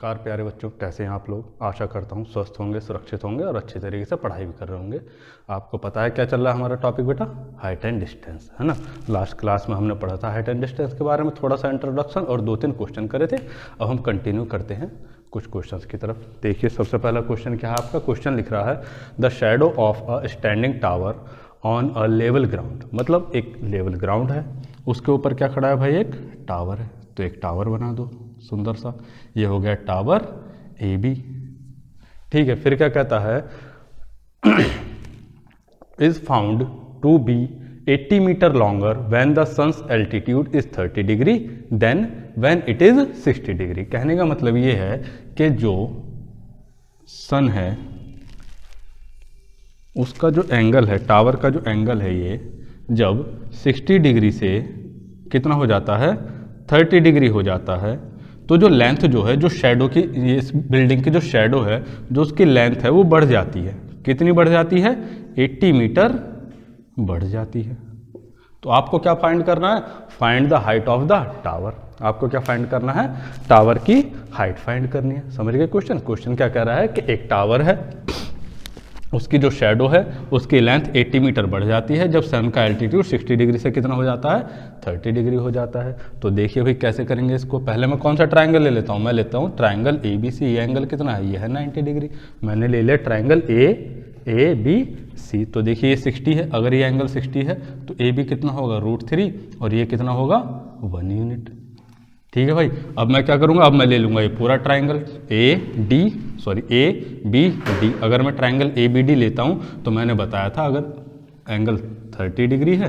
नमस्कार प्यारे बच्चों, कैसे हैं आप लोग। आशा करता हूँ स्वस्थ होंगे, सुरक्षित होंगे और अच्छे तरीके से पढ़ाई भी कर रहे होंगे। आपको पता है क्या चल रहा है हमारा टॉपिक बेटा, हाइट एंड डिस्टेंस, है ना। लास्ट क्लास में हमने पढ़ा था हाइट एंड डिस्टेंस के बारे में, थोड़ा सा इंट्रोडक्शन और 2-3 क्वेश्चन करे थे। अब हम कंटिन्यू करते हैं कुछ क्वेश्चंस की तरफ। देखिए सबसे पहला क्वेश्चन क्या है आपका। क्वेश्चन लिख रहा है the shadow of a standing tower on a level ground. मतलब एक लेवल ग्राउंड है, उसके ऊपर क्या खड़ा है भाई, एक टावर है। तो एक टावर बना दो सुंदर सा, ये हो गया टावर ए बी। ठीक है, फिर क्या कहता है is found to be 80 metre longer when the sun's altitude is 30 degree then when it is 60 degree. कहने का मतलब ये है कि जो सन है उसका जो एंगल है, टावर का जो एंगल है, ये जब 60 डिग्री से कितना हो जाता है, 30 डिग्री हो जाता है, तो जो लेंथ जो है, जो शैडो की, ये इस बिल्डिंग की जो शैडो है, जो उसकी लेंथ है वो बढ़ जाती है। कितनी बढ़ जाती है, 80 मीटर बढ़ जाती है। तो आपको क्या फाइंड करना है, find the height of the tower. आपको क्या फाइंड करना है, टावर की हाइट फाइंड करनी है। समझ गए क्वेश्चन। क्वेश्चन क्या कह रहा है कि एक टावर है, उसकी जो शैडो है उसकी लेंथ 80 मीटर बढ़ जाती है जब सन का एल्टीट्यूड 60 डिग्री से कितना हो जाता है, 30 डिग्री हो जाता है। तो देखिए भाई कैसे करेंगे इसको। पहले मैं कौन सा ट्रायंगल ले लेता हूँ, मैं लेता हूँ ट्रायंगल ए बी सी। ये एंगल कितना है, ये है 90 डिग्री। मैंने ले लिया ट्रायंगल ए बी सी। तो देखिए ये 60 है, अगर ये एंगल 60 है तो ए बी कितना होगा, √3, और ये कितना होगा, 1 यूनिट। ठीक है भाई। अब मैं क्या करूंगा, अब मैं ले लूंगा ये पूरा ट्रायंगल ए बी डी। अगर मैं ट्रायंगल ए बी डी लेता हूं तो मैंने बताया था अगर एंगल 30 डिग्री है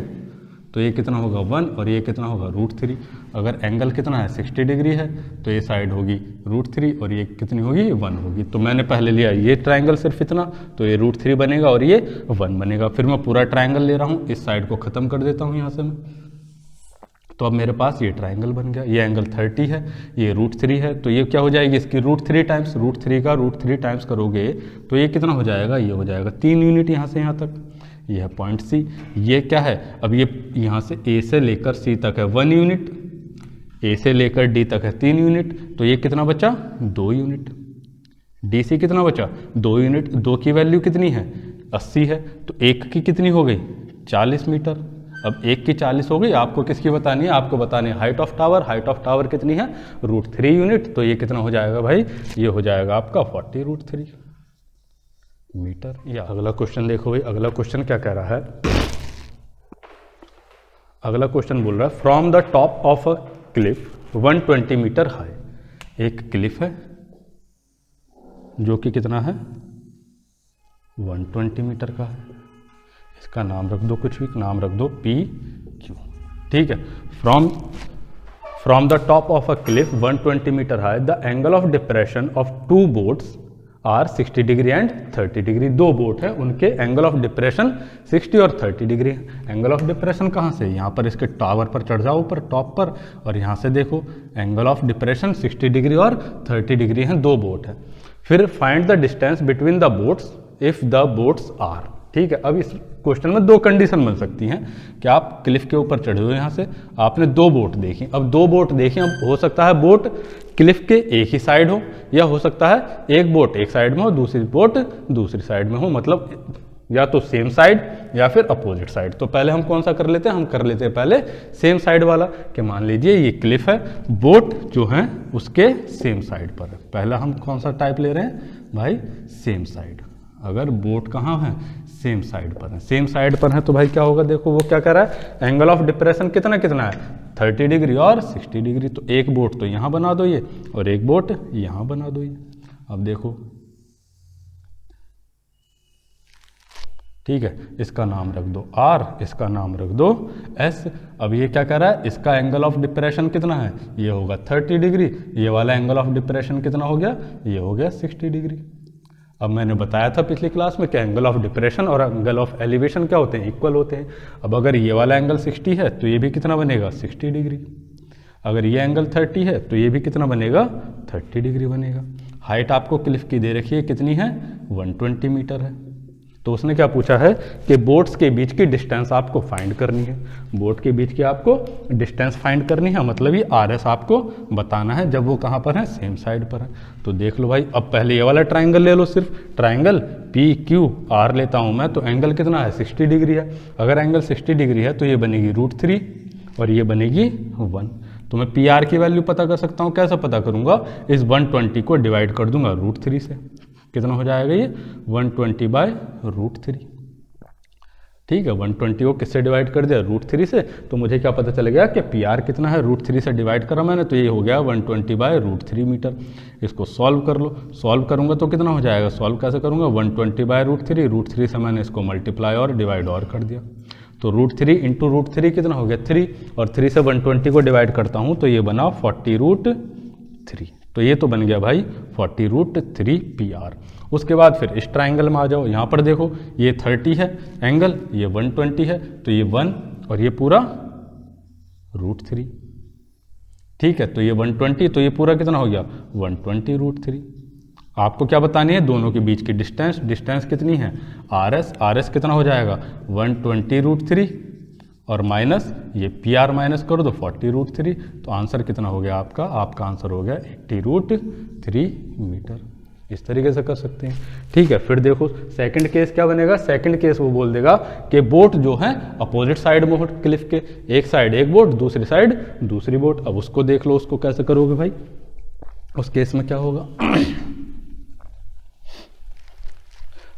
तो ये कितना होगा 1, और ये कितना होगा √3। अगर एंगल कितना है 60 डिग्री है तो ये साइड होगी √3 और ये कितनी होगी, 1 होगी। तो मैंने पहले लिया ये ट्रायंगल सिर्फ इतना, तो ये √3 बनेगा और ये 1 बनेगा। फिर मैं पूरा ट्रायंगल ले रहा हूँ, इस साइड को खत्म कर देता हूँ यहाँ से मैं। तो अब मेरे पास ये ट्रायंगल बन गया। ये एंगल 30 है, ये √3 है, तो ये क्या हो जाएगी, इसकी √3 टाइम्स, √3 का √3 टाइम्स करोगे तो ये कितना हो जाएगा, ये हो जाएगा 3 यूनिट यहाँ से यहाँ तक। ये है पॉइंट सी। ये क्या है, अब ये यहाँ से ए से लेकर सी तक है 1 यूनिट, ए से लेकर डी तक है 3 यूनिट, तो ये कितना बचा, 2 यूनिट। डी सी कितना बचा, 2 यूनिट। 2 की वैल्यू कितनी है, 80 है, तो 1 की कितनी हो गई, 40 मीटर। अब 1 की 40 हो गई। आपको किसकी बतानी है, आपको बतानी है height of tower. Height of tower कितनी है, √3 यूनिट। तो ये कितना हो जाएगा भाई, ये हो जाएगा आपका 40 √3 मीटर। या अगला क्वेश्चन देखो भाई, अगला क्वेश्चन क्या कह रहा है। अगला क्वेश्चन बोल रहा है from the top of a cliff 120 metre high. एक क्लिफ है जो कि कितना है, 120 मीटर का है। इसका नाम रख दो, कुछ भी नाम रख दो, पी क्यू। ठीक है। From the top of a cliff 120 metre high the angle of depression of 2 boats are 60 degree and 30 degree. 2 boat है, उनके एंगल ऑफ डिप्रेशन 60 और 30 डिग्री है। एंगल ऑफ डिप्रेशन कहाँ से, यहाँ पर इसके टावर पर चढ़ जाओ ऊपर टॉप पर, और यहाँ से देखो एंगल ऑफ डिप्रेशन 60 डिग्री और 30 डिग्री है। 2 बोट है। फिर find the distance between the boats if the boats are. ठीक है। अब इस क्वेश्चन में 2 कंडीशन बन सकती हैं कि आप क्लिफ के ऊपर चढ़े हुए, यहाँ से आपने 2 बोट देखी। अब 2 बोट देखी, अब हो सकता है बोट क्लिफ के एक ही साइड हो, या हो सकता है एक बोट एक साइड में हो, दूसरी बोट दूसरी साइड में हो। मतलब या तो सेम साइड या फिर अपोजिट साइड। तो पहले हम कौन सा कर लेते हैं, हम कर लेते हैं पहले सेम साइड वाला। कि मान लीजिए ये क्लिफ है, बोट जो है उसके सेम साइड पर है। पहला हम कौन सा टाइप ले रहे हैं भाई, सेम साइड। अगर बोट कहाँ है, सेम साइड पर है। सेम साइड पर है तो भाई क्या होगा, देखो वो क्या कर रहा है, एंगल ऑफ डिप्रेशन कितना कितना है, 30 डिग्री और 60 डिग्री। तो एक बोट तो यहाँ बना दो ये, और एक बोट यहाँ बना दो ये। अब देखो, ठीक है, इसका नाम रख दो R, इसका नाम रख दो S। अब ये क्या कर रहा है, इसका एंगल ऑफ डिप्रेशन कितना है, ये होगा 30 डिग्री। ये वाला एंगल ऑफ डिप्रेशन कितना हो गया, ये हो गया 60 डिग्री। अब मैंने बताया था पिछली क्लास में कि एंगल ऑफ डिप्रेशन और एंगल ऑफ एलिवेशन क्या होते हैं, इक्वल होते हैं। अब अगर ये वाला एंगल 60 है तो ये भी कितना बनेगा, 60 डिग्री। अगर ये एंगल 30 है तो ये भी कितना बनेगा, 30 डिग्री बनेगा। हाइट आपको क्लिफ की दे रखी है, कितनी है, 120 मीटर है। तो उसने क्या पूछा है कि बोट्स के बीच की डिस्टेंस आपको फाइंड करनी है। बोट के बीच की आपको डिस्टेंस फाइंड करनी है, मतलब ये RS आपको बताना है जब वो कहाँ पर है, सेम साइड पर है। तो देख लो भाई, अब पहले ये वाला ट्राइंगल ले लो, सिर्फ ट्राइंगल PQR लेता हूँ मैं, तो एंगल कितना है, 60 डिग्री है। अगर एंगल 60 डिग्री है तो ये बनेगी √3 और ये बनेगी 1। तो मैं PR की वैल्यू पता कर सकता हूँ, कैसे पता करूँगा, इस 120 को डिवाइड कर दूंगा √3 से। कितना हो जाएगा ये, 120/√3। ठीक है, 120 को किससे डिवाइड कर दिया, √3 से। तो मुझे क्या पता चल गया कि PR कितना है, √3 से डिवाइड करा मैंने, तो ये हो गया 120/√3 मीटर। इसको सॉल्व कर लो, सॉल्व करूंगा तो कितना हो जाएगा, सॉल्व कैसे करूंगा, 120/√3, √3 से मैंने इसको मल्टीप्लाई और डिवाइड और कर दिया। तो √3 इंटू √3 कितना हो गया, 3, और 3 से 120 को डिवाइड करता हूँ तो ये बना 40√3। तो ये तो बन गया भाई 40√3 PR। उसके बाद फिर इस ट्राइंगल में आ जाओ, यहाँ पर देखो ये 30 है एंगल, ये 120 है, तो ये 1 और ये पूरा √3। ठीक है, तो ये 120, तो ये पूरा कितना हो गया, 120√3। आपको क्या बतानी है, दोनों के बीच की डिस्टेंस, डिस्टेंस कितनी है, RS कितना हो जाएगा, 120√3 और माइनस ये PR माइनस कर दो 40√3। तो आंसर कितना हो गया आपका, आपका आंसर हो गया 80√3 मीटर। इस तरीके से कर सकते हैं। ठीक है, फिर देखो सेकंड केस क्या बनेगा, सेकंड केस वो बोल देगा कि बोट जो है अपोजिट साइड में हो क्लिफ के, एक साइड एक बोट, दूसरी साइड दूसरी बोट। अब उसको देख लो, उसको कैसे करोगे भाई, उस केस में क्या होगा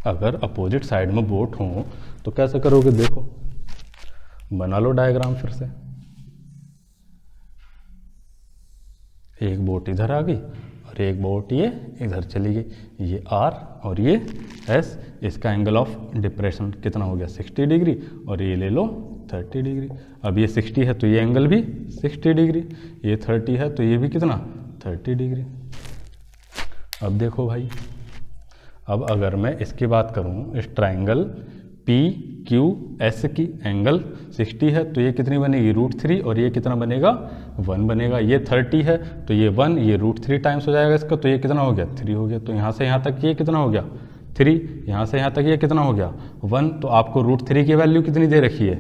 अगर अपोजिट साइड में बोट हो तो कैसे करोगे, देखो बना लो डायग्राम फिर से। एक बोट इधर आ गई और एक बोट ये इधर चली गई, ये R और ये S। इसका एंगल ऑफ डिप्रेशन कितना हो गया, 60 डिग्री, और ये ले लो 30 डिग्री। अब ये 60 है तो ये एंगल भी 60 डिग्री, ये 30 है तो ये भी कितना, 30 डिग्री। अब देखो भाई, अब अगर मैं इसकी बात करूं, इस ट्राइंगल PQS की एंगल 60 है तो ये कितनी बनेगी, √3, और ये कितना बनेगा, 1 बनेगा। ये 30 है तो ये 1, ये √3 टाइम्स हो जाएगा इसका, तो ये कितना हो गया, 3 हो गया। तो यहाँ से यहाँ तक ये कितना हो गया, 3, यहाँ से यहाँ तक ये कितना हो गया, 1। तो आपको √3 की वैल्यू कितनी दे रखी है,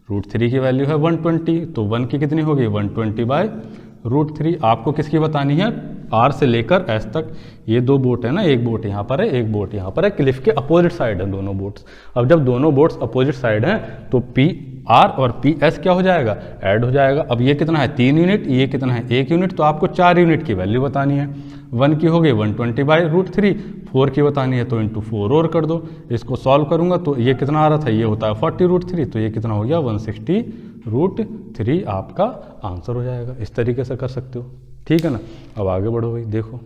√3 की वैल्यू है 120, तो 1 की कितनी होगी, 120/√3। आपको किसकी बतानी है, R से लेकर S तक। ये दो बोट है ना, एक बोट यहाँ पर है, एक बोट यहाँ पर है, क्लिफ के अपोजिट साइड है दोनों बोट्स। अब जब दोनों बोट्स अपोजिट साइड हैं तो PR और PS क्या हो जाएगा, ऐड हो जाएगा। अब ये कितना है, 3 यूनिट, ये कितना है, 1 यूनिट, तो आपको 4 यूनिट की वैल्यू बतानी है। 1 की हो गई 120/√3, 4 की बतानी है तो इंटू 4 और कर दो। इसको सॉल्व करूंगा तो ये कितना आ रहा था, ये होता है 40√3, तो ये कितना हो गया, 160√3 आपका आंसर हो जाएगा। इस तरीके से कर सकते हो, ठीक है ना। अब आगे बढ़ो भाई, देखो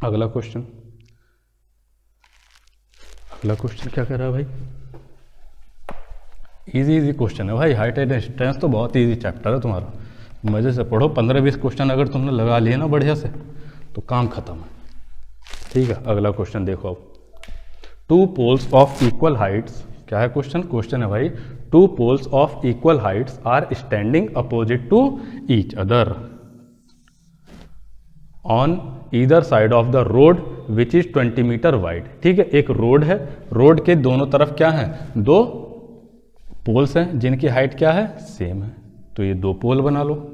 अगला क्वेश्चन। अगला क्वेश्चन क्या कर रहा है भाई, इजी क्वेश्चन है भाई। हाइट एंड डिस्टेंस तो बहुत इजी चैप्टर है तुम्हारा, मजे से पढ़ो। 15-20 क्वेश्चन अगर तुमने लगा लिए ना बढ़िया से तो काम खत्म है, ठीक है। अगला क्वेश्चन देखो अब, 2 पोल्स ऑफ इक्वल हाइट्स, क्या है क्वेश्चन, क्वेश्चन है भाई 2 poles of equal heights are standing opposite to each other on either side of the road which is 20 metre wide. ठीक है, एक रोड है, रोड के दोनों तरफ क्या है, 2 पोल्स हैं जिनकी हाइट क्या है, सेम है। तो ये 2 पोल बना लो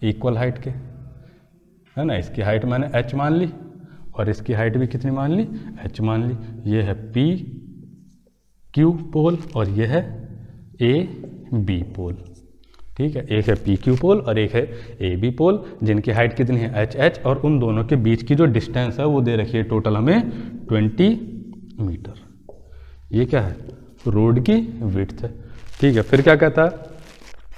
इक्वल हाइट के, है ना। इसकी हाइट मैंने h मान ली और इसकी हाइट भी कितनी मान ली, h मान ली। ये है PQ पोल और ये है AB पोल, ठीक है। एक है PQ पोल और एक है AB पोल, जिनकी हाइट कितनी है, HH, और उन दोनों के बीच की जो डिस्टेंस है वो दे रखी है टोटल हमें 20 मीटर। ये क्या है, रोड की विड्थ है, ठीक है। फिर क्या कहता है,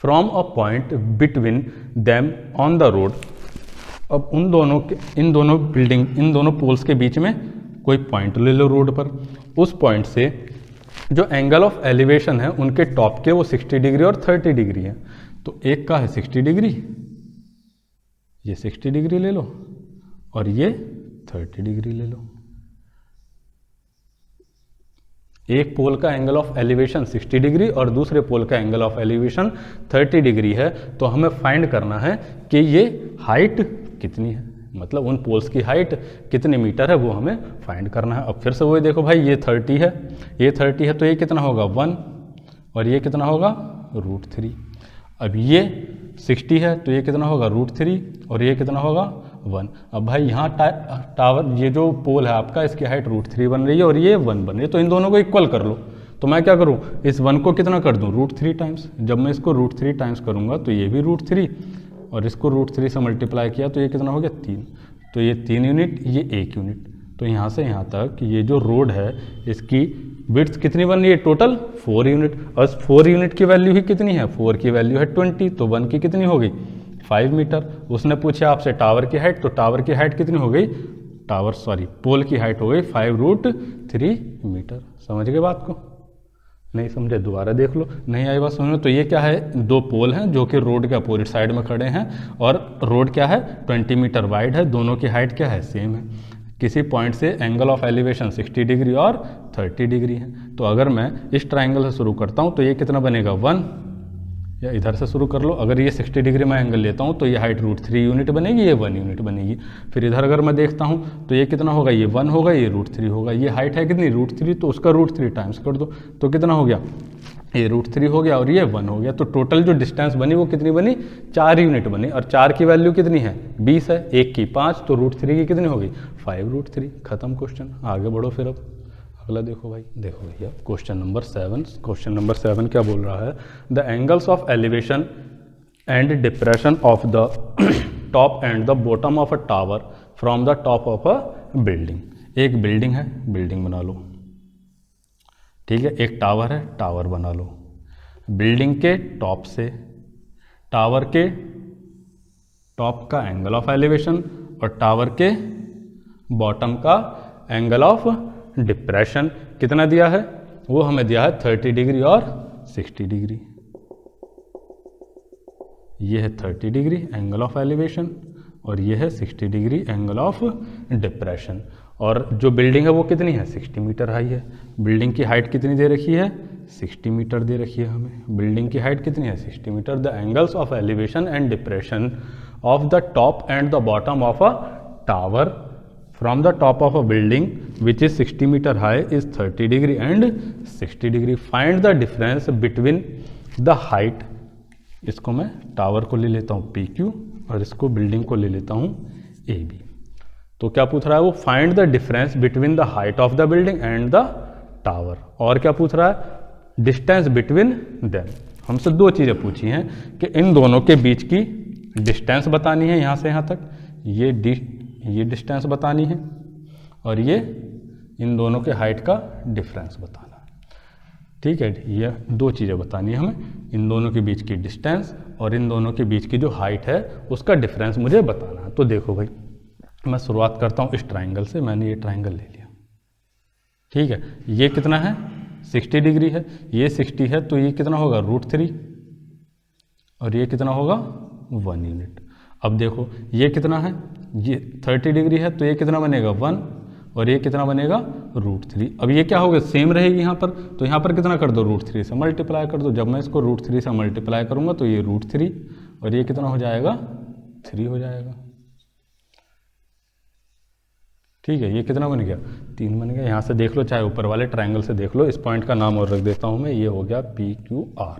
from a point between them on the road. अब इन दोनों पोल्स के बीच में कोई पॉइंट ले लो रोड पर। उस पॉइंट से जो एंगल ऑफ एलिवेशन है उनके टॉप के वो 60 डिग्री और 30 डिग्री है। तो एक का है 60 डिग्री, ये 60 डिग्री ले लो और ये 30 डिग्री ले लो। एक पोल का एंगल ऑफ एलिवेशन 60 डिग्री और दूसरे पोल का एंगल ऑफ एलिवेशन 30 डिग्री है। तो हमें फाइंड करना है कि ये हाइट कितनी है, मतलब उन पोल्स की हाइट कितने मीटर है वो हमें फाइंड करना है। अब फिर से वही देखो भाई, ये 30 है, ये 30 है, तो ये कितना होगा 1, और ये कितना होगा √3। अब ये 60 है, तो ये कितना होगा √3, और ये कितना होगा 1। अब भाई यहाँ टावर, ये जो पोल है आपका, इसकी हाइट √3 बन रही है और ये 1 बन रही है, तो इन दोनों को इक्वल कर लो। तो मैं क्या करूँ, इस 1 को कितना कर दूँ √3 टाइम्स। जब मैं इसको √3 टाइम्स करूँगा तो ये भी √3, और इसको √3 से मल्टीप्लाई किया तो ये कितना हो गया 3। तो ये 3 यूनिट, ये 1 यूनिट। तो यहाँ से यहाँ तक ये जो रोड है इसकी विड्थ कितनी बन रही है टोटल 4 यूनिट। और 4 यूनिट की वैल्यू ही कितनी है, 4 की वैल्यू है 20, तो 1 की कितनी हो गई 5 मीटर। उसने पूछा आपसे टावर की हाइट, तो टावर की हाइट कितनी हो गई, पोल की हाइट हो गई 5√3 मीटर। समझ गए बात को? नहीं समझे दोबारा देख लो, नहीं आई बात समझ में। तो ये क्या है, 2 पोल हैं जो कि रोड के अपोजिट साइड में खड़े हैं, और रोड क्या है 20 मीटर वाइड है, दोनों की हाइट क्या है सेम है। किसी पॉइंट से एंगल ऑफ एलिवेशन 60 डिग्री और 30 डिग्री है। तो अगर मैं इस ट्राइंगल से शुरू करता हूँ तो ये कितना बनेगा 1, या इधर से शुरू कर लो, अगर ये 60 डिग्री में एंगल लेता हूँ तो ये हाइट √3 यूनिट बनेगी, ये 1 यूनिट बनेगी। फिर इधर अगर मैं देखता हूँ तो ये कितना होगा, ये 1 होगा, ये √3 होगा। ये हाइट है कितनी √3, तो उसका √3 टाइम्स कर दो, तो कितना हो गया, ये √3 हो गया और ये 1 हो गया। तो टोटल जो डिस्टेंस बनी वो कितनी बनी, 4 यूनिट बनी, और 4 की वैल्यू कितनी है 20 है, 1 की 5, तो √3 की कितनी हो गई 5√3। खत्म क्वेश्चन। आगे बढ़ो फिर अब अगला देखो भाई। देखो भैया क्वेश्चन नंबर 7। क्वेश्चन नंबर 7 क्या बोल रहा है, the angles of elevation and depression of the top and the bottom of a tower from the top of a building. एक बिल्डिंग है, बिल्डिंग बना लो, ठीक है, एक टावर है, टावर बना लो। बिल्डिंग के टॉप से टावर के टॉप का एंगल ऑफ एलिवेशन और टावर के बॉटम का एंगल ऑफ डिप्रेशन कितना दिया है, वो हमें दिया है 30 डिग्री और 60 डिग्री। ये है 30 डिग्री एंगल ऑफ एलिवेशन और ये है 60 डिग्री एंगल ऑफ डिप्रेशन। और जो बिल्डिंग है वो कितनी है 60 मीटर हाई है। बिल्डिंग की हाइट कितनी दे रखी है 60 मीटर दे रखी है हमें। बिल्डिंग की हाइट कितनी है 60 metre. The angles of elevation and depression of the top and the bottom of a tower from the top of a building which is 60 meter high is 30 degree and 60 degree. Find the difference between the height. इसको मैं tower को ले लेता हूँ PQ और इसको building को ले लेता हूँ AB। तो क्या पूछ रहा है वो, find the difference between the height of the building and the tower. और क्या पूछ रहा है, डिस्टेंस बिटवीन देम। हमसे 2 चीज़ें पूछी हैं कि इन दोनों के बीच की डिस्टेंस बतानी है, यहाँ से यहाँ तक ये डिस्टेंस बतानी है, और ये इन दोनों के हाइट का डिफरेंस बताना है। ठीक है, ये 2 चीज़ें बतानी है हमें, इन दोनों के बीच की डिस्टेंस और इन दोनों के बीच की जो हाइट है उसका डिफरेंस मुझे बताना है। तो देखो भाई, मैं शुरुआत करता हूँ इस ट्राइंगल से। मैंने ये ट्राइंगल ले लिया, ठीक है। ये कितना है 60 डिग्री है, ये 60 है, तो ये कितना होगा √3 और ये कितना होगा 1 यूनिट। अब देखो ये कितना है, ये 30 डिग्री है, तो ये कितना बनेगा 1 और ये कितना बनेगा √3। अब ये क्या होगा, सेम रहेगी यहाँ पर, तो यहाँ पर कितना कर दो √3 से मल्टीप्लाई कर दो। जब मैं इसको √3 से मल्टीप्लाई करूँगा तो ये √3 और ये कितना हो जाएगा 3 हो जाएगा। ठीक है, ये कितना बन गया 3 बन गया। यहाँ से देख लो, चाहे ऊपर वाले ट्राइंगल से देख लो। इस पॉइंट का नाम और रख देता हूँ मैं, ये हो गया PQR।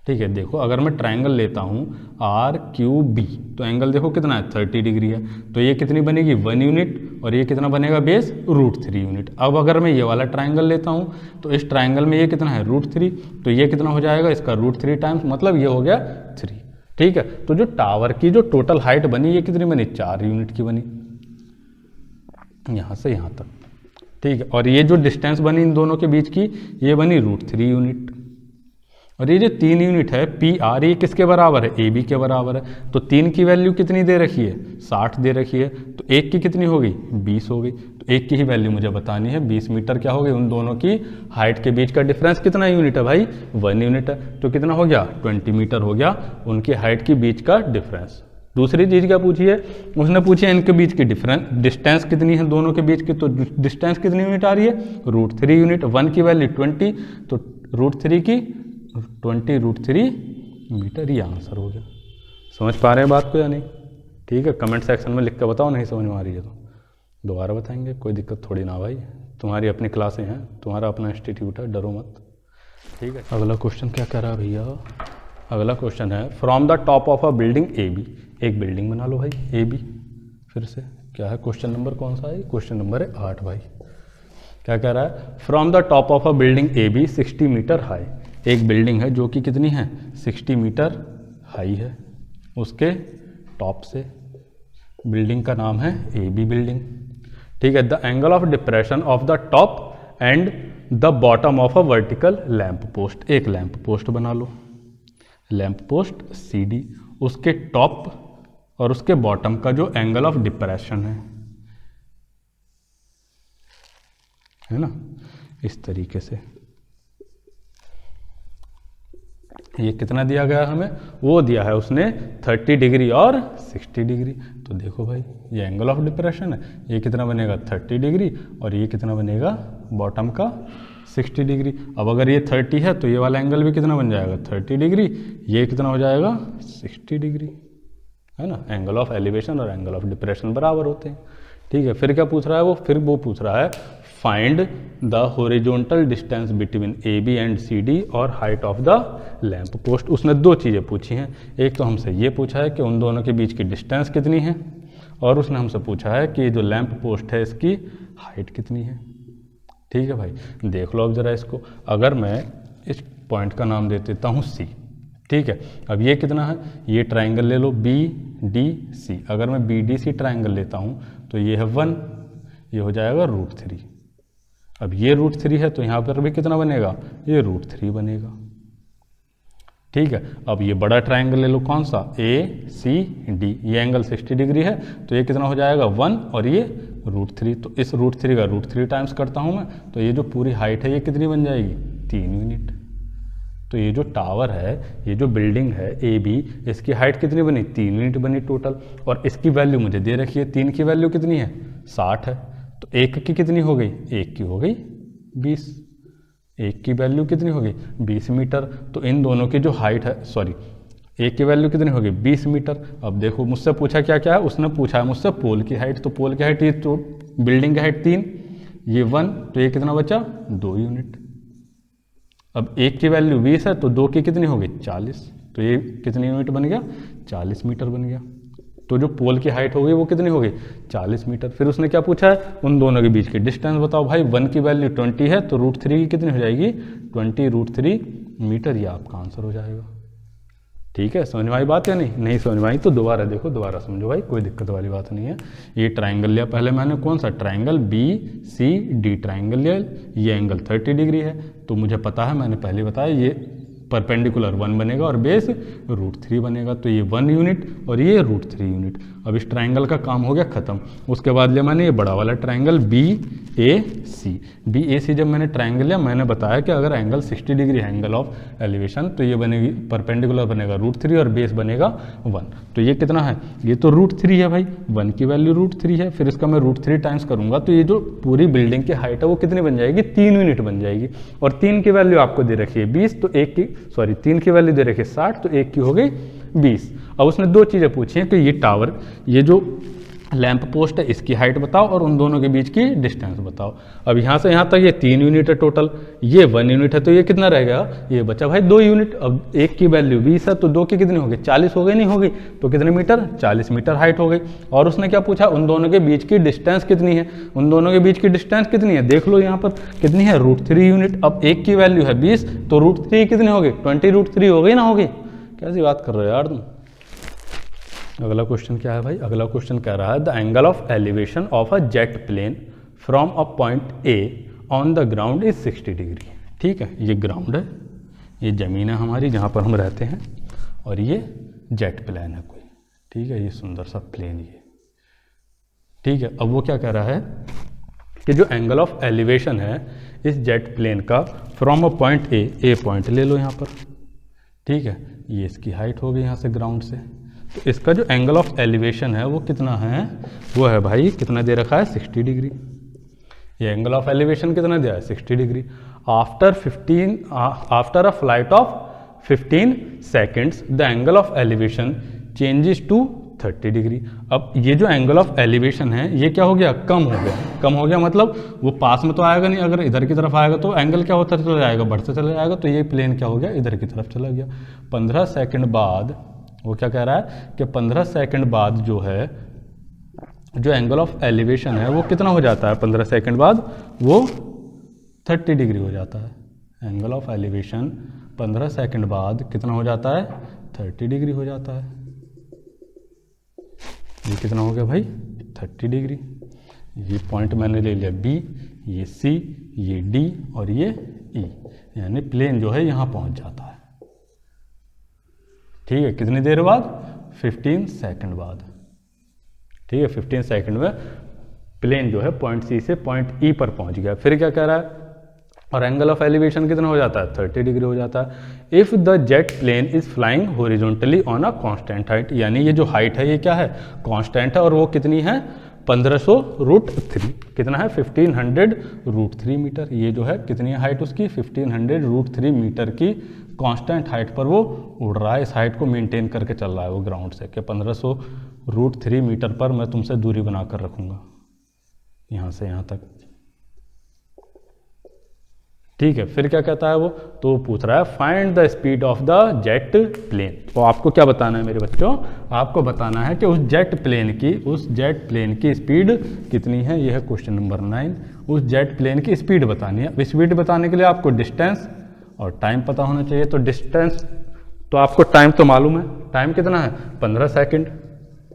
ठीक है, देखो अगर मैं ट्राइंगल लेता हूँ RQB तो एंगल देखो कितना है 30 डिग्री है, तो ये कितनी बनेगी 1 यूनिट और ये कितना बनेगा बेस √3 यूनिट। अब अगर मैं ये वाला ट्राइंगल लेता हूँ तो इस ट्राइंगल में ये कितना है √3, तो ये कितना हो जाएगा इसका √3 टाइम्स, मतलब ये हो गया 3। ठीक है, तो जो टावर की जो टोटल हाइट बनी ये कितनी बनी 4 यूनिट की बनी, यहाँ से यहाँ तक। ठीक है, और ये जो डिस्टेंस बनी इन दोनों के बीच की ये बनी √3 यूनिट। और ये जो 3 यूनिट है PR, ये किसके बराबर है AB के बराबर है। तो 3 की वैल्यू कितनी दे रखी है 60 दे रखी है, तो 1 की कितनी हो गई 20 हो गई। तो 1 की ही वैल्यू मुझे बतानी है, 20 मीटर क्या हो गई, उन दोनों की हाइट के बीच का डिफरेंस कितना यूनिट है भाई 1 यूनिट है, तो कितना हो गया 20 मीटर हो गया उनकी हाइट के बीच का डिफरेंस। दूसरी चीज़ क्या पूछी है, उसने पूछी है इनके बीच की डिस्टेंस कितनी है दोनों के बीच की, तो डिस्टेंस कितनी यूनिट आ रही है √3 यूनिट। 1 की वैल्यू 20, तो √3 की 20 √3 मीटर, ये आंसर हो गया। समझ पा रहे हैं बात को या नहीं? ठीक है, कमेंट सेक्शन में लिख के बताओ नहीं समझ में आ रही है तो दोबारा बताएंगे, कोई दिक्कत थोड़ी ना भाई, तुम्हारी अपनी क्लासें हैं, तुम्हारा अपना इंस्टीट्यूट है, डरो मत। ठीक है, अगला क्वेश्चन क्या कह रहा है भैया, अगला क्वेश्चन है from the top of a building A B, एक बिल्डिंग बना लो भाई ए बी, फिर से क्या है क्वेश्चन नंबर कौन सा है, क्वेश्चन नंबर है 8 भाई। क्या कह रहा है, from the top of a building A B 60 metre high, एक बिल्डिंग है जो कि कितनी है 60 मीटर हाई है, उसके टॉप से, बिल्डिंग का नाम है ए बी बिल्डिंग। ठीक है, the angle of depression of the top and the bottom of a vertical lamp post, एक लैंप पोस्ट बना लो, लैंप पोस्ट सी डी, उसके टॉप और उसके बॉटम का जो एंगल ऑफ डिप्रेशन है ना, इस तरीके से। ये कितना दिया गया हमें, वो दिया है उसने 30 डिग्री और 60 डिग्री। तो देखो भाई ये एंगल ऑफ डिप्रेशन है, ये कितना बनेगा 30 डिग्री और ये कितना बनेगा बॉटम का 60 डिग्री। अब अगर ये 30 है तो ये वाला एंगल भी कितना बन जाएगा 30 डिग्री, ये कितना हो जाएगा 60 डिग्री, है ना। एंगल ऑफ एलिवेशन और एंगल ऑफ डिप्रेशन बराबर होते हैं। ठीक है, फिर क्या पूछ रहा है वो, फिर वो पूछ रहा है find the horizontal distance between A B and C D और height of the lamp post. उसने दो चीज़ें पूछी हैं, एक तो हमसे ये पूछा है कि उन दोनों के बीच की डिस्टेंस कितनी है, और उसने हमसे पूछा है कि जो लैंप पोस्ट है इसकी हाइट कितनी है। ठीक है भाई, देख लो अब ज़रा इसको, अगर मैं इस पॉइंट का नाम दे देता हूँ सी, ठीक है। अब ये कितना है, ये ट्राइंगल ले लो बी डी सी, अगर मैं बी डी सी ट्राइंगल लेता हूँ तो ये है 1, ये हो जाएगा √3। अब ये √3 है तो यहाँ पर भी कितना बनेगा, ये √3 बनेगा। ठीक है, अब ये बड़ा ट्राइंगल ले लो, कौन सा, ए सी डी, ये एंगल 60 डिग्री है तो ये कितना हो जाएगा 1 और ये √3, तो इस √3 का √3 टाइम्स करता हूँ मैं, तो ये जो पूरी हाइट है ये कितनी बन जाएगी 3 यूनिट। तो ये जो टावर है, ये जो बिल्डिंग है ए बी, इसकी हाइट कितनी बनी 3 यूनिट बनी टोटल, और इसकी वैल्यू मुझे दे रखी है, 3 की वैल्यू कितनी है 60 है, तो 1 की कितनी हो गई, 1 की हो गई 20, 1 की वैल्यू कितनी हो गई 20 मीटर। तो इन दोनों की जो हाइट है, सॉरी 1 की वैल्यू कितनी हो गई 20 मीटर। अब देखो मुझसे पूछा क्या क्या है, उसने पूछा है मुझसे पोल की हाइट, तो पोल की हाइट ये तो बिल्डिंग की हाइट 3, ये 1, तो ये कितना बचा 2 यूनिट। अब 1 की वैल्यू 20 है तो 2 की कितनी हो गई 40, तो ये कितनी यूनिट बन गया 40 मीटर बन गया। तो जो पोल की हाइट हो गई वो कितनी हो गई 40 मीटर। फिर उसने क्या पूछा है, उन दोनों के बीच की डिस्टेंस बताओ। भाई 1 की वैल्यू 20 है तो √3 की कितनी हो जाएगी 20 √3 मीटर, ये आपका आंसर हो जाएगा। ठीक है, समझ में आई बात या नहीं समझ में आई तो दोबारा देखो, दोबारा समझो भाई, कोई दिक्कत वाली बात नहीं है। ये ट्राइंगल लिया पहले मैंने, कौन सा triangle B C D triangle लिया, ये एंगल 30 डिग्री है, तो मुझे पता है, मैंने पहले बताया ये परपेंडिकुलर 1 बनेगा और बेस √3 बनेगा, तो ये 1 यूनिट और ये √3 यूनिट। अब इस ट्राइंगल का काम हो गया खत्म। उसके बाद लिया मैंने ये बड़ा वाला ट्राइंगल बी ए सी, जब मैंने ट्राइंगल लिया मैंने बताया कि अगर एंगल 60 डिग्री है एंगल ऑफ एलिवेशन, तो ये बनेगी परपेंडिकुलर बनेगा √3 और बेस बनेगा 1। तो ये कितना है, ये तो √3 है भाई, 1 की वैल्यू √3 है, फिर इसका मैं √3 टाइम्स करूंगा तो ये जो पूरी बिल्डिंग की हाइट है वो कितनी बन जाएगी 3 यूनिट बन जाएगी। और 3 की वैल्यू आपको दे रखी है 20, तो 3 की वैल्यू दे रखी है 60, तो 1 की हो गई 20। अब उसने दो चीज़ें पूछी हैं कि ये टावर, ये जो लैंप पोस्ट है इसकी हाइट बताओ और उन दोनों के बीच की डिस्टेंस बताओ। अब यहाँ से यहाँ तक ये 3 यूनिट है टोटल, ये 1 यूनिट है, तो ये कितना रह गया, ये बचा भाई 2 यूनिट। अब 1 की वैल्यू 20 है तो 2 की कितनी हो गई 40 हो गई, नहीं होगी तो कितने मीटर 40 मीटर हाइट हो गई। और उसने क्या पूछा, उन दोनों के बीच की डिस्टेंस कितनी है, उन दोनों के बीच की डिस्टेंस कितनी है, देख लो यहाँ पर कितनी है √3 यूनिट। अब 1 की वैल्यू है 20 तो √3 कितनी हो गई 20 √3 हो गई ना, होगी। कैसी बात कर रहे हो यार तुम। अगला क्वेश्चन क्या है भाई, अगला क्वेश्चन कह रहा है the angle of elevation of a jet plane from a point A on the ground is 60 degree. ठीक है, ये ग्राउंड है, ये ज़मीन है हमारी जहाँ पर हम रहते हैं, और ये जेट प्लेन है कोई। ठीक है, ये सुंदर सा प्लेन ये। ठीक है, अब वो क्या कह रहा है कि जो एंगल ऑफ एलिवेशन है इस जेट प्लेन का from a point A point ले लो यहाँ पर। ठीक है, ये इसकी हाइट हो गई यहाँ से ग्राउंड से, तो इसका जो एंगल ऑफ एलिवेशन है वो कितना है, वो है भाई कितना दे रखा है 60 डिग्री। ये एंगल ऑफ एलिवेशन कितना दिया है 60 degree. After a flight of 15 seconds the angle of elevation changes to 30 degree. अब ये जो एंगल ऑफ एलिवेशन है ये क्या हो गया, कम हो गया। कम हो गया मतलब वो पास में तो आएगा नहीं, अगर इधर की तरफ आएगा तो एंगल क्या होता चला जाएगा, बढ़ते चला जाएगा। तो ये प्लेन क्या हो गया, इधर की तरफ चला गया। 15 सेकंड बाद वो क्या कह रहा है कि 15 सेकंड बाद जो है जो एंगल ऑफ एलिवेशन है वो कितना हो जाता है, 15 सेकंड बाद वो 30 डिग्री हो जाता है। एंगल ऑफ एलिवेशन 15 सेकंड बाद कितना हो जाता है, 30 डिग्री हो जाता है। ये कितना हो गया भाई, 30 डिग्री। ये पॉइंट मैंने ले लिया B, ये C, ये D और ये E, यानी प्लेन जो है यहाँ पहुँच जाता है। ठीक है, कितनी देर बाद, 15 सेकंड बाद। ठीक है, 15 सेकंड में प्लेन जो है पॉइंट C से पॉइंट E पर पहुँच गया। फिर क्या कह रहा है, और एंगल ऑफ एलिवेशन कितना हो जाता है, 30 डिग्री हो जाता है। If the jet plane is flying horizontally on a constant height, यानी ये जो हाइट है ये क्या है, कांस्टेंट है, और वो कितनी है, 1500√3। कितना है, 1500√3 मीटर। ये जो है कितनी है हाइट उसकी, 1500√3 मीटर की कांस्टेंट हाइट पर वो उड़ रहा है। इस हाइट को मेंटेन करके चल रहा है वो ग्राउंड से, कि 1500√3 मीटर पर मैं तुमसे दूरी बना कर रखूँगा यहाँ से यहाँ तक। ठीक है, फिर क्या कहता है वो, तो पूछ रहा है find the speed of the jet plane. तो आपको क्या बताना है मेरे बच्चों, आपको बताना है कि उस जेट प्लेन की स्पीड कितनी है। यह है क्वेश्चन नंबर 9। उस जेट प्लेन की स्पीड बतानी है। स्पीड बताने के लिए आपको डिस्टेंस और टाइम पता होना चाहिए। तो डिस्टेंस, तो आपको टाइम तो मालूम है, टाइम कितना है, 15 सेकेंड।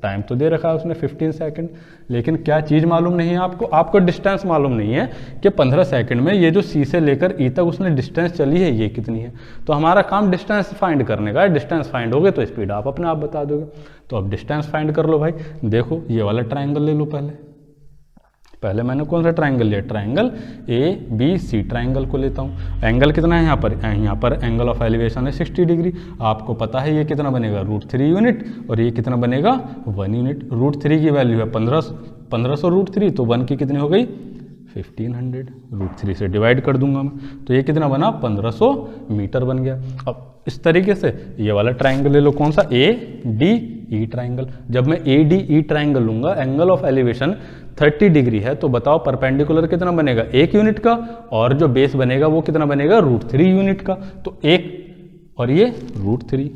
टाइम तो दे रखा है उसने 15 सेकंड, लेकिन क्या चीज़ मालूम नहीं है आपको डिस्टेंस मालूम नहीं है कि 15 सेकंड में ये जो C से लेकर E तक उसने डिस्टेंस चली है ये कितनी है। तो हमारा काम डिस्टेंस फाइंड करने का है। डिस्टेंस फाइंड हो गए तो स्पीड आप अपने आप बता दोगे। तो अब डिस्टेंस फाइंड कर लो भाई। देखो ये वाला ट्राइंगल ले लो। पहले मैंने कौन सा ट्राइंगल लिया, ट्राइंगल ABC ट्राइंगल को लेता हूँ। एंगल कितना है यहाँ पर एंगल ऑफ एलिवेशन है 60 डिग्री। आपको पता है ये कितना बनेगा, √3 यूनिट, और ये कितना बनेगा, 1 यूनिट। √3 की वैल्यू है 1500√3, तो 1 की कितनी हो गई, 1500। √3 से डिवाइड कर दूंगा मैं, तो ये कितना बना, 1500 मीटर बन गया। अब इस तरीके से ये वाला ट्राइंगल ले लो, कौन सा, ADE ट्राइंगल। जब मैं ADE ट्राइंगल लूंगा, एंगल ऑफ एलिवेशन 30 डिग्री है, तो बताओ परपेंडिकुलर कितना बनेगा, 1 यूनिट का, और जो बेस बनेगा वो कितना बनेगा, √3 यूनिट का। तो 1 और ये √3।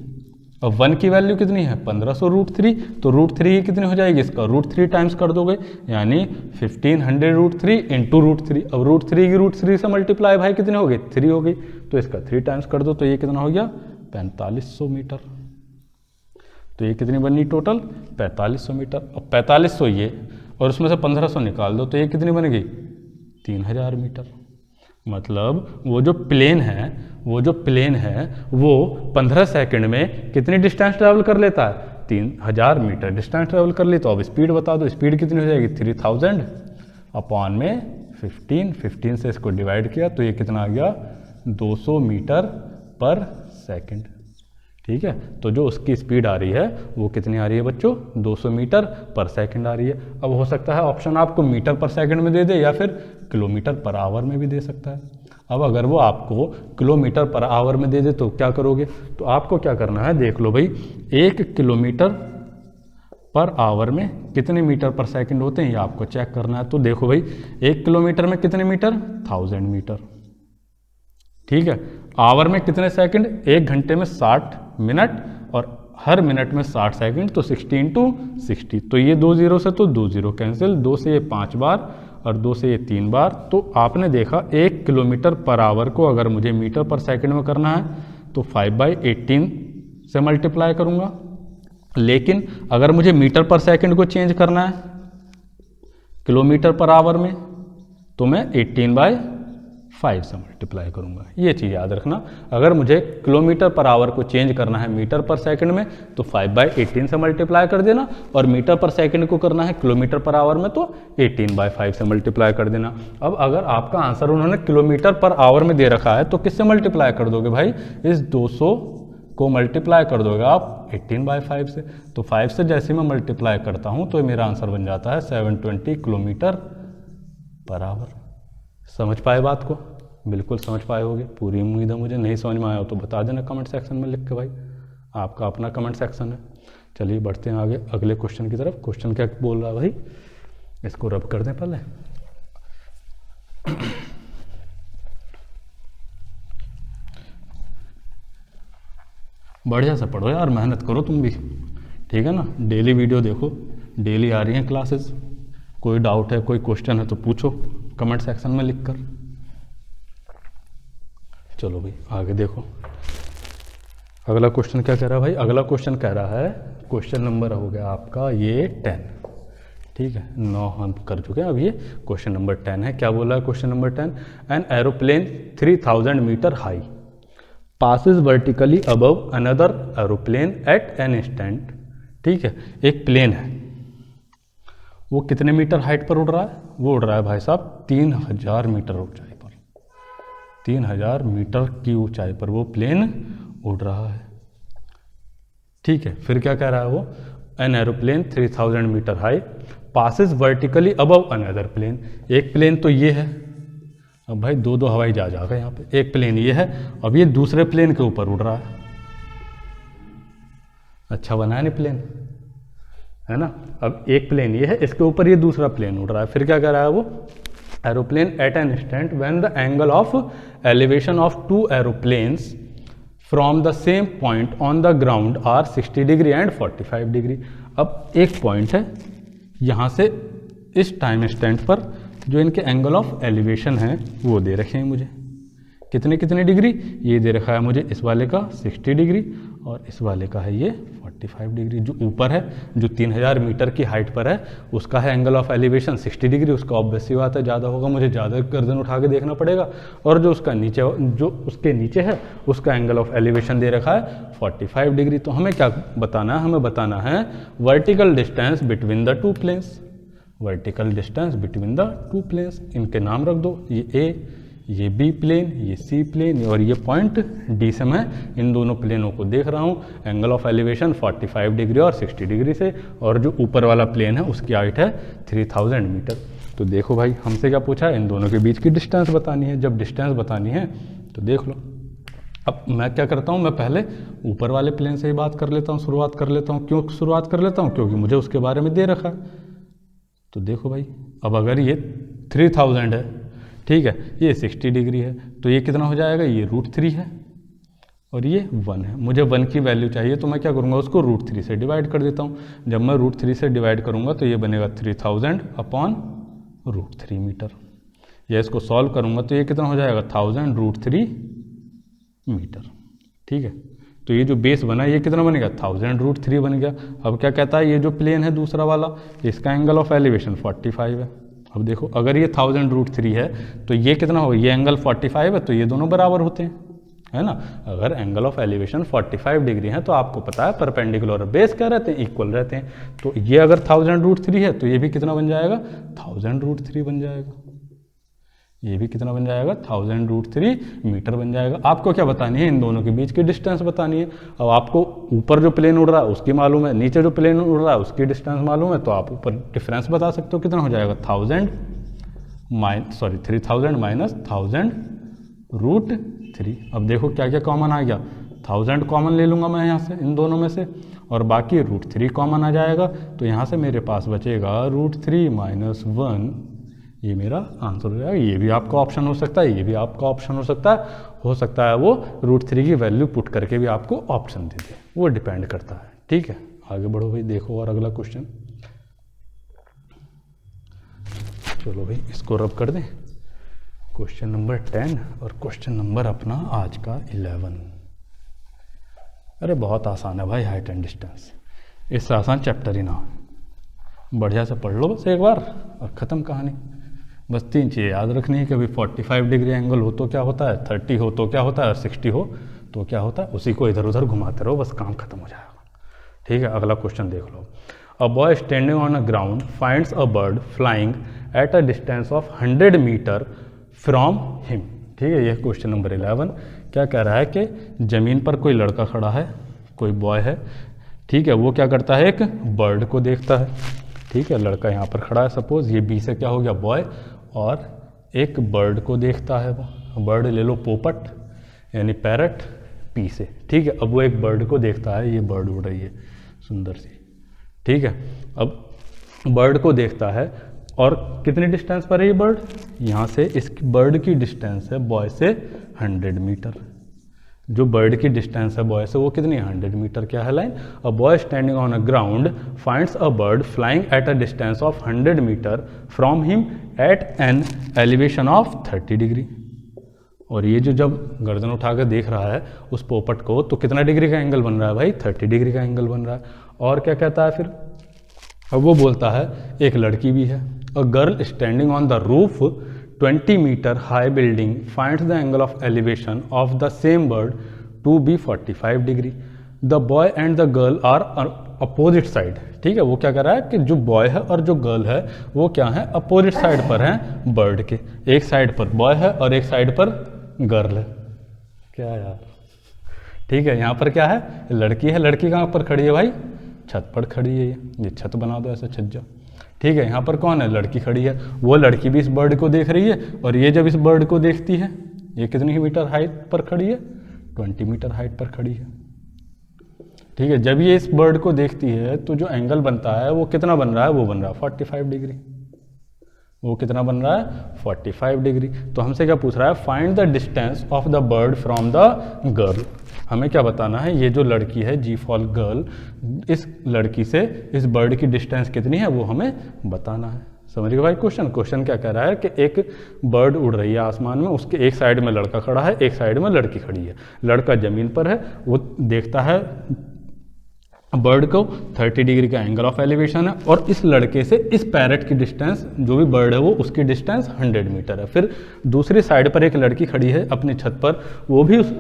अब 1 की वैल्यू कितनी है, 1500√3, तो √3 की कितनी हो जाएगी, इसका √3 टाइम्स कर दोगे, यानी 1500√3 इंटू √3। अब √3 की √3 से मल्टीप्लाई भाई कितनी हो गई, 3 हो गई, तो इसका 3 टाइम्स कर दो, तो ये कितना हो गया, 4500 मीटर। तो ये कितनी बनी टोटल, 4500 मीटर। अब 4500 ये, और उसमें से 1500 निकाल दो, तो ये कितनी बन गई, 3000 मीटर। मतलब वो जो प्लेन है वो 15 सेकंड में कितनी डिस्टेंस ट्रैवल कर लेता है, 3000 मीटर डिस्टेंस ट्रैवल कर ली। तो अब स्पीड बता दो, स्पीड कितनी हो जाएगी, 3000 अपॉन में 15 से इसको डिवाइड किया, तो ये कितना आ गया, 200 मीटर पर सेकंड। ठीक है, तो जो उसकी स्पीड आ रही है वो कितनी आ रही है बच्चों, 200 मीटर पर सेकंड आ रही है। अब हो सकता है ऑप्शन आपको मीटर पर सेकंड में दे दे, या फिर किलोमीटर पर आवर में भी दे सकता है। अब अगर वो आपको किलोमीटर पर आवर में दे दे तो क्या करोगे, तो आपको क्या करना है, देख लो भाई, 1 किलोमीटर पर आवर में कितने मीटर पर सेकंड होते हैं, ये आपको चेक करना है। तो देखो भाई, 1 किलोमीटर में कितने मीटर, 1000 मीटर। ठीक है, आवर में कितने सेकंड, 1 घंटे में 60 मिनट, और हर मिनट में 60 सेकंड, तो 60 इंटू 60। तो ये 2 0 से तो 2 0 कैंसिल, 2 से ये 5 बार और 2 से ये 3 बार। तो आपने देखा 1 किलोमीटर पर आवर को अगर मुझे मीटर पर सेकंड में करना है तो 5/18 से मल्टीप्लाई करूँगा। लेकिन अगर मुझे मीटर पर सेकंड को चेंज करना है किलोमीटर पर आवर में, तो मैं 18/5 से मल्टीप्लाई करूंगा। ये चीज़ याद रखना, अगर मुझे किलोमीटर पर आवर को चेंज करना है मीटर पर सेकंड में तो 5/18 से मल्टीप्लाई कर देना, और मीटर पर सेकंड को करना है किलोमीटर पर आवर में तो 18/5 से मल्टीप्लाई कर देना। अब अगर आपका आंसर उन्होंने किलोमीटर पर आवर में दे रखा है तो किससे मल्टीप्लाई कर दोगे भाई, इस 200 को मल्टीप्लाई कर दोगे आप 18/5 से। तो 5 से जैसे मैं मल्टीप्लाई करता हूँ तो मेरा आंसर बन जाता है 720 किलोमीटर पर आवर। समझ पाए बात को, बिल्कुल समझ पाए होगे, पूरी उम्मीद है मुझे। नहीं समझ में आया हो तो बता देना कमेंट सेक्शन में लिख के, भाई आपका अपना कमेंट सेक्शन है। चलिए बढ़ते हैं आगे अगले क्वेश्चन की तरफ। क्वेश्चन क्या बोल रहा है भाई, इसको रब कर दें पहले। बढ़िया से पढ़ो यार, मेहनत करो तुम भी, ठीक है ना। डेली वीडियो देखो, डेली आ रही हैं क्लासेस। कोई डाउट है, कोई क्वेश्चन है तो पूछो कमेंट सेक्शन में लिखकर। चलो भाई आगे देखो, अगला क्वेश्चन क्या कह रहा है भाई। अगला क्वेश्चन कह रहा है, क्वेश्चन नंबर हो गया आपका ये 10, ठीक है। 9 हम कर चुके हैं, अब ये क्वेश्चन नंबर 10 है। क्या बोला है question number 10, an aeroplane 3000 metre high passes vertically above another aeroplane at an instant, ठीक है। एक प्लेन है, वो कितने मीटर हाइट पर उड़ रहा है, वो उड़ रहा है भाई साहब 3000 मीटर ऊंचाई पर। 3000 मीटर की ऊंचाई पर वो प्लेन उड़ रहा है, ठीक है। फिर क्या कह रहा है वो, an aeroplane 3000 metre high passes vertically above another plane. एक प्लेन तो ये है, अब भाई दो दो हवाई जहाज आ गए यहाँ पे। एक प्लेन ये है, अब ये दूसरे प्लेन के ऊपर उड़ रहा है। अच्छा बना है नहीं प्लेन, है ना। अब एक प्लेन ये है, इसके ऊपर ये दूसरा प्लेन उड़ रहा है। फिर क्या कह रहा है वो, aeroplane at an instant when the angle of elevation of 2 aeroplanes from the same point on the ground are 60 degree and 45 degree. अब एक पॉइंट है, यहाँ से इस टाइम इंस्टेंट पर जो इनके एंगल ऑफ एलिवेशन है वो दे रखे हैं मुझे, कितने कितने डिग्री। ये दे रखा है मुझे इस वाले का 60 डिग्री और इस वाले का है ये 45 डिग्री। जो ऊपर है, जो 3000 मीटर की हाइट पर है, उसका है एंगल ऑफ एलिवेशन 60 डिग्री। उसका ऑब्वियस सी बात है ज़्यादा होगा, मुझे ज़्यादा गर्दन उठा के देखना पड़ेगा। और जो उसका नीचे, जो उसके नीचे है, उसका एंगल ऑफ एलिवेशन दे रखा है 45 डिग्री। तो हमें क्या बताना है, हमें बताना है vertical distance between the 2 planes. Vertical distance between the 2 planes, इनके नाम रख दो, ये ए, ये बी प्लेन, ये सी प्लेन और ये पॉइंट डी से मैं इन दोनों प्लेनों को देख रहा हूँ। एंगल ऑफ एलिवेशन 45 डिग्री और 60 डिग्री से, और जो ऊपर वाला प्लेन है उसकी हाइट है 3000 मीटर। तो देखो भाई हमसे क्या पूछा है, इन दोनों के बीच की डिस्टेंस बतानी है। जब डिस्टेंस बतानी है तो देख लो। अब मैं क्या करता हूँ, मैं पहले ऊपर वाले प्लेन से ही बात कर लेता हूँ, शुरुआत कर लेता हूँ। क्यों शुरुआत कर लेता हूँ, क्योंकि मुझे उसके बारे में दे रखा है। तो देखो भाई, अब अगर ये 3000 है, ठीक है, ये 60 डिग्री है, तो ये कितना हो जाएगा, ये √3 है और ये 1 है। मुझे 1 की वैल्यू चाहिए, तो मैं क्या करूँगा, उसको √3 से डिवाइड कर देता हूँ। जब मैं √3 से डिवाइड करूँगा तो ये बनेगा 3000 अपॉन √3 मीटर। या इसको सॉल्व करूँगा तो ये कितना हो जाएगा, 1000 √3 मीटर, ठीक है। तो ये जो बेस बना ये कितना बनेगा, 1000 √3 बन गया। अब क्या कहता है, ये जो प्लेन है दूसरा वाला, इसका एंगल ऑफ एलिवेशन 45 है। अब देखो, अगर ये 1000 √3 है तो ये कितना होगा, ये एंगल 45 है, तो ये दोनों बराबर होते हैं, है ना। अगर एंगल ऑफ एलिवेशन 45 डिग्री है तो आपको पता है परपेंडिकुलर बेस क्या रहते हैं, इक्वल रहते हैं। तो ये अगर 1000 √3 है तो ये भी कितना बन जाएगा, 1000 √3 बन जाएगा। ये भी कितना बन जाएगा, 1000 √3 मीटर बन जाएगा। आपको क्या बतानी है, इन दोनों के बीच की डिस्टेंस बतानी है। अब आपको ऊपर जो प्लेन उड़ रहा है उसकी मालूम है, नीचे जो प्लेन उड़ रहा है उसकी डिस्टेंस मालूम है, तो आप ऊपर डिफरेंस बता सकते हो कितना हो जाएगा, 3000 माइनस 1000 √3। अब देखो क्या क्या कॉमन आ गया, 1000 कॉमन ले लूँगा मैं यहाँ से इन दोनों में से, और बाकी √3 कॉमन आ जाएगा। तो यहाँ से मेरे पास बचेगा √3 - 1, ये मेरा आंसर हो जाएगा। ये भी आपका ऑप्शन हो सकता है, ये भी आपका ऑप्शन हो सकता है वो √3 की वैल्यू पुट करके भी आपको ऑप्शन दे दे, वो डिपेंड करता है, ठीक है। आगे बढ़ो भाई, देखो और अगला क्वेश्चन। चलो भाई इसको रब कर दें, क्वेश्चन नंबर 10 और क्वेश्चन नंबर अपना आज का 11। अरे बहुत आसान है भाई, हाइट एंड डिस्टेंस, इससे आसान चैप्टर ही ना हो। बढ़िया से पढ़ लो बस एक बार और ख़त्म कहानी। बस 3 चीज़ें याद रखनी है, कभी 45 डिग्री एंगल हो तो क्या होता है, 30 हो तो क्या होता है, और 60 हो तो क्या होता है, उसी को इधर उधर घुमाते रहो, बस काम खत्म हो जाएगा, ठीक है। अगला क्वेश्चन देख लो। A boy standing on a ground finds a bird flying at a distance of 100 metre from him, ठीक है। यह क्वेश्चन नंबर 11 क्या कह रहा है कि ज़मीन पर कोई लड़का खड़ा है, कोई बॉय है, ठीक है। वो क्या करता है, एक बर्ड को देखता है, ठीक है। लड़का यहाँ पर खड़ा है, सपोज ये बी से क्या हो गया, बॉय, और एक बर्ड को देखता है। वो बर्ड ले लो पोपट यानी पैरट, पी से, ठीक है। अब वो एक बर्ड को देखता है, ये बर्ड उड़ रही है, सुंदर सी, ठीक है। अब बर्ड को देखता है और कितनी डिस्टेंस पर है ये बर्ड, यहाँ से इस बर्ड की डिस्टेंस है बॉय से 100 मीटर। जो बर्ड की डिस्टेंस है बॉय से वो कितनी है 100 मीटर। क्या है line, a boy standing on a ground finds a bird flying at a distance of 100 metre from him at an elevation of 30 degree. और ये जो जब गर्दन उठाकर देख रहा है उस पोपट को, तो कितना डिग्री का एंगल बन रहा है भाई, 30 डिग्री का एंगल बन रहा है। और क्या कहता है फिर, अब वो बोलता है एक लड़की भी है, a girl standing on the roof 20 metre high building finds the angle of elevation of the same bird to be 45 degree. The boy and the girl are opposite side. ठीक है, वो क्या कर रहा है कि जो बॉय है और जो गर्ल है वो क्या है, अपोजिट साइड पर हैं बर्ड के। एक साइड पर बॉय है और एक साइड पर गर्ल है। क्या यार, ठीक है। यहाँ पर क्या है, लड़की है। लड़की कहाँ पर खड़ी है भाई, छत पर खड़ी है। ये छत बना दो ऐसा छज्जा, ठीक है। यहाँ पर कौन है, लड़की खड़ी है। वो लड़की भी इस बर्ड को देख रही है और ये जब इस बर्ड को देखती है, ये कितनी मीटर हाइट पर खड़ी है, 20 मीटर हाइट पर खड़ी है। ठीक है, जब ये इस बर्ड को देखती है तो जो एंगल बनता है वो कितना बन रहा है, वो बन रहा है 45 डिग्री। वो कितना बन रहा है, 45 डिग्री। तो हमसे क्या पूछ रहा है, find the distance of the bird from the girl. हमें क्या बताना है, ये जो लड़की है जी फॉर गर्ल, इस लड़की से इस बर्ड की डिस्टेंस कितनी है वो हमें बताना है। समझ गए भाई क्वेश्चन। क्वेश्चन क्या कह रहा है कि एक बर्ड उड़ रही है आसमान में, उसके एक साइड में लड़का खड़ा है, एक साइड में लड़की खड़ी है। लड़का जमीन पर है, वो देखता है बर्ड को, 30 डिग्री का एंगल ऑफ एलिवेशन है, और इस लड़के से इस पैरेट की डिस्टेंस, जो भी बर्ड है वो उसकी डिस्टेंस 100 मीटर है। फिर दूसरी साइड पर एक लड़की खड़ी है अपनी छत पर, वो भी उस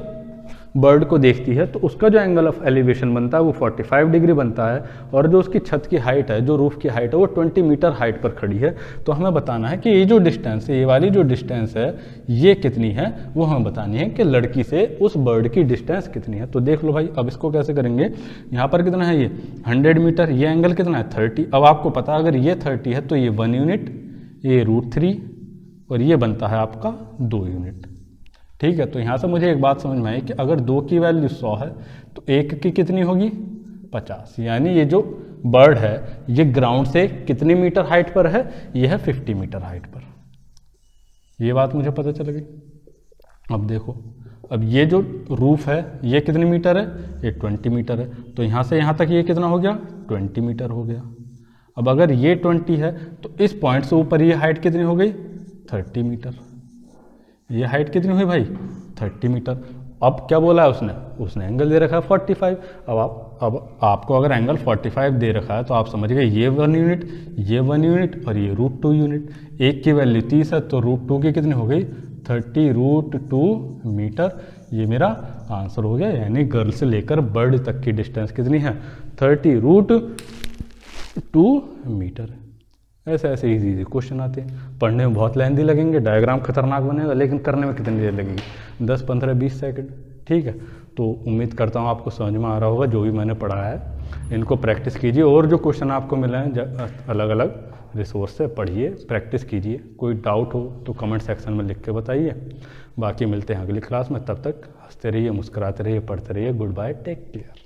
बर्ड को देखती है, तो उसका जो एंगल ऑफ एलिवेशन बनता है वो 45 डिग्री बनता है। और जो उसकी छत की हाइट है, जो रूफ की हाइट है, वो 20 मीटर हाइट पर खड़ी है। तो हमें बताना है कि ये जो डिस्टेंस है, ये वाली जो डिस्टेंस है ये कितनी है, वो हमें बतानी है कि लड़की से उस बर्ड की डिस्टेंस कितनी है। तो देख लो भाई, अब इसको कैसे करेंगे। यहाँ पर कितना है, ये 100 मीटर, ये एंगल कितना है 30। अब आपको पता है अगर ये 30 है तो ये 1 यूनिट, ये √3, और ये बनता है आपका 2 यूनिट। ठीक है, तो यहाँ से मुझे एक बात समझ में आई कि अगर 2 की वैल्यू 100 है तो 1 की कितनी होगी 50। यानी ये जो बर्ड है ये ग्राउंड से कितनी मीटर हाइट पर है, ये है 50 मीटर हाइट पर। ये बात मुझे पता चल गई। अब देखो, अब ये जो रूफ है ये कितनी मीटर है, ये 20 मीटर है। तो यहाँ से यहाँ तक ये कितना हो गया, 20 मीटर हो गया। अब अगर ये 20 है तो इस पॉइंट से ऊपर ये हाइट कितनी हो गई, 30 मीटर। ये हाइट कितनी हुई भाई, 30 मीटर। अब क्या बोला है उसने एंगल दे रखा है 45। अब आपको अगर एंगल 45 दे रखा है तो आप समझ गए, ये 1 यूनिट, ये 1 यूनिट और ये √2 यूनिट। एक की वैल्यू 30 है तो √2 की कितनी हो गई, 30 √2 मीटर। ये मेरा आंसर हो गया। यानी गर्ल से लेकर बर्ड तक की डिस्टेंस कितनी है, 30 √2 मीटर। ऐसे ऐसे इजी क्वेश्चन आते हैं। पढ़ने में बहुत लेंथी लगेंगे, डायग्राम खतरनाक बनेगा, लेकिन करने में कितनी देर लगेगी, 10, 15, 20 सेकंड। ठीक है, तो उम्मीद करता हूँ आपको समझ में आ रहा होगा जो भी मैंने पढ़ाया है। इनको प्रैक्टिस कीजिए, और जो क्वेश्चन आपको मिले हैं अलग अलग रिसोर्स से पढ़िए, प्रैक्टिस कीजिए। कोई डाउट हो तो कमेंट सेक्शन में लिख के बताइए। बाकी मिलते हैं अगली क्लास में, तब तक हंसते रहिए, मुस्कुराते रहिए, पढ़ते रहिए। Goodbye, take care.